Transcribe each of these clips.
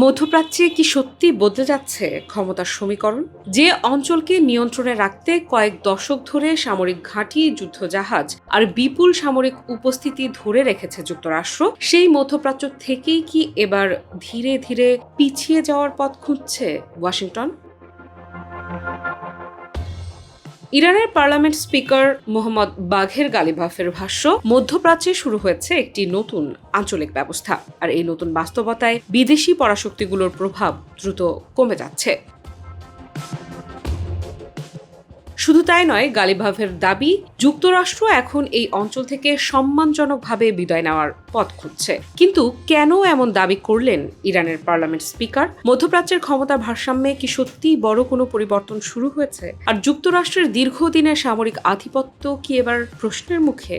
মধ্যপ্রাচ্যে কি সত্যি বদলে যাচ্ছে ক্ষমতার সমীকরণ? যে অঞ্চলকে নিয়ন্ত্রণে রাখতে কয়েক দশক ধরে সামরিক ঘাঁটি, যুদ্ধজাহাজ আর বিপুল সামরিক উপস্থিতি ধরে রেখেছে যুক্তরাষ্ট্র, সেই মধ্যপ্রাচ্য থেকেই কি এবার ধীরে ধীরে পিছিয়ে যাওয়ার পথ খুঁজছে ওয়াশিংটন? ইরানের পার্লামেন্ট স্পিকার মোহাম্মদ বাঘের গালিবাফের ভাষ্য, মধ্যপ্রাচ্যে শুরু হয়েছে একটি নতুন আঞ্চলিক ব্যবস্থা, আর এই নতুন বাস্তবতায় বিদেশি পরাশক্তিগুলোর প্রভাব দ্রুত কমে যাচ্ছে। শুধু তাই নয়, গালিবাফের দাবি, যুক্তরাষ্ট্র এখন এই অঞ্চল থেকে সম্মানজনকভাবে বিদায় নেওয়ার পথ খুঁজছে। কিন্তু কেন এমন দাবি করলেন ইরানের পার্লামেন্ট স্পিকার? মধ্যপ্রাচ্যের ক্ষমতার ভারসাম্যে কি সত্যি বড় কোনো পরিবর্তন শুরু হয়েছে? আর যুক্তরাষ্ট্রের দীর্ঘদিনের সামরিক আধিপত্য কি এবার প্রশ্নের মুখে?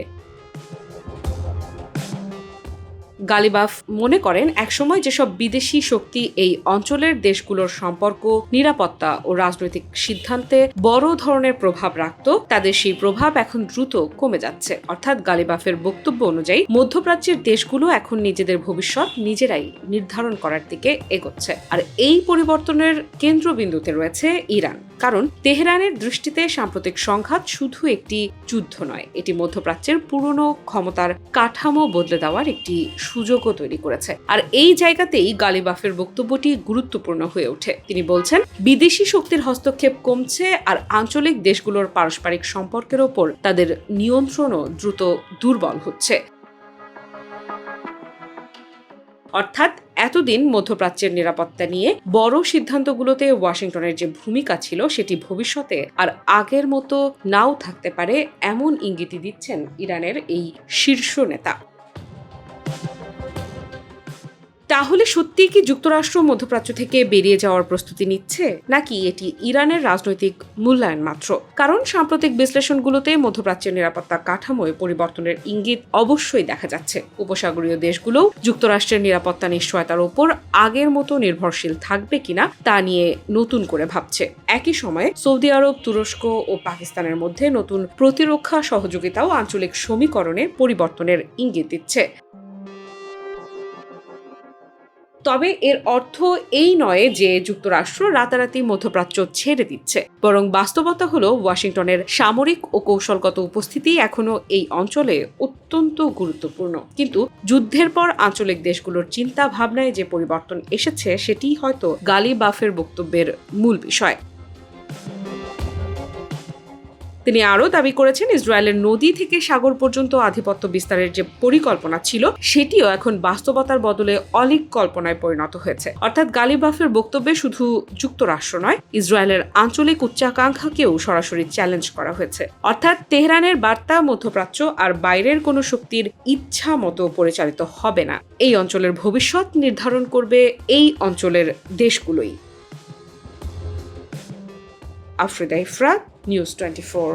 গালিবাফ মনে করেন, একসময় যেসব বিদেশি শক্তি এই অঞ্চলের দেশগুলোর সম্পর্ক, নিরাপত্তা ও রাজনৈতিক সিদ্ধান্তে বড় ধরনের প্রভাব রাখত, তাদের সেই প্রভাব এখন দ্রুত কমে যাচ্ছে। অর্থাৎ গালিবাফের বক্তব্য অনুযায়ী মধ্যপ্রাচ্যের দেশগুলো এখন নিজেদের ভবিষ্যৎ নিজেরাই নির্ধারণ করার দিকে এগোচ্ছে। আর এই পরিবর্তনের কেন্দ্রবিন্দুতে রয়েছে ইরান। কারণ তেহরানের দৃষ্টিতে সাম্প্রতিক সংঘাত শুধু একটি যুদ্ধ নয়, এটি মধ্যপ্রাচ্যের পুরনো ক্ষমতার কাঠামো বদলে দেওয়ার একটি সুযোগও তৈরি করেছে। আর এই জায়গাতেই গালিবাফের বক্তব্যটি গুরুত্বপূর্ণ হয়ে ওঠে। তিনি বলছেন, বিদেশি শক্তির হস্তক্ষেপ কমছে আর আঞ্চলিক দেশগুলোর পারস্পরিক সম্পর্কের ওপর তাদের নিয়ন্ত্রণও দ্রুত দুর্বল হচ্ছে। অর্থাৎ এতদিন মধ্যপ্রাচ্যের নিরাপত্তা নিয়ে বড় সিদ্ধান্তগুলোতে ওয়াশিংটনের যে ভূমিকা ছিল, সেটি ভবিষ্যতে আর আগের মতো নাও থাকতে পারে, এমন ইঙ্গিতই দিচ্ছেন ইরানের এই শীর্ষ নেতা। তাহলে সত্যিই কি যুক্তরাষ্ট্র মধ্যপ্রাচ্য থেকে বেরিয়ে যাওয়ার প্রস্তুতি নিচ্ছে, নাকি এটি ইরানের রাজনৈতিক মূল্যায়ন মাত্র? কারণ সাম্প্রতিক বিশ্লেষণগুলোতে মধ্যপ্রাচ্যের নিরাপত্তা কাঠামোয় পরিবর্তনের ইঙ্গিত অবশ্যই দেখা যাচ্ছে। উপসাগরীয় দেশগুলোও যুক্তরাষ্ট্রের নিরাপত্তা নিশ্চয়তার ওপর আগের মতো নির্ভরশীল থাকবে কিনা তা নিয়ে নতুন করে ভাবছে। একই সময়ে সৌদি আরব, তুরস্ক ও পাকিস্তানের মধ্যে নতুন প্রতিরক্ষা সহযোগিতাও আঞ্চলিক সমীকরণে পরিবর্তনের ইঙ্গিত দিচ্ছে। তবে এর অর্থ এই নয় যে যুক্তরাষ্ট্র রাতারাতি মধ্যপ্রাচ্য ছেড়ে দিচ্ছে, বরং বাস্তবতা হলো ওয়াশিংটনের সামরিক ও কৌশলগত উপস্থিতি এখনো এই অঞ্চলে অত্যন্ত গুরুত্বপূর্ণ। কিন্তু যুদ্ধের পর আঞ্চলিক দেশগুলোর চিন্তা ভাবনায় যে পরিবর্তন এসেছে, সেটিই হয়তো গালিবাফের বক্তব্যের মূল বিষয়। তিনি আরও দাবি করেছেন, ইসরায়েলের নদী থেকে সাগর পর্যন্ত আধিপত্য বিস্তারের যে পরিকল্পনা ছিল, সেটিও এখন বাস্তবতার বদলে অলীক কল্পনায় পরিণত হয়েছে। অর্থাৎ গালিবাফের বক্তব্যে শুধু যুক্তরাষ্ট্র নয়, ইসরায়েলের আঞ্চলিক উচ্চাকাঙ্ক্ষাকেও সরাসরি চ্যালেঞ্জ করা হয়েছে। অর্থাৎ তেহরানের বার্তা, মধ্যপ্রাচ্য আর বাইরের কোনো শক্তির ইচ্ছা মতো পরিচালিত হবে না। এই অঞ্চলের ভবিষ্যৎ নির্ধারণ করবে এই অঞ্চলের দেশগুলোই। আফ্রিদা ইফরাত, নিউজ 24।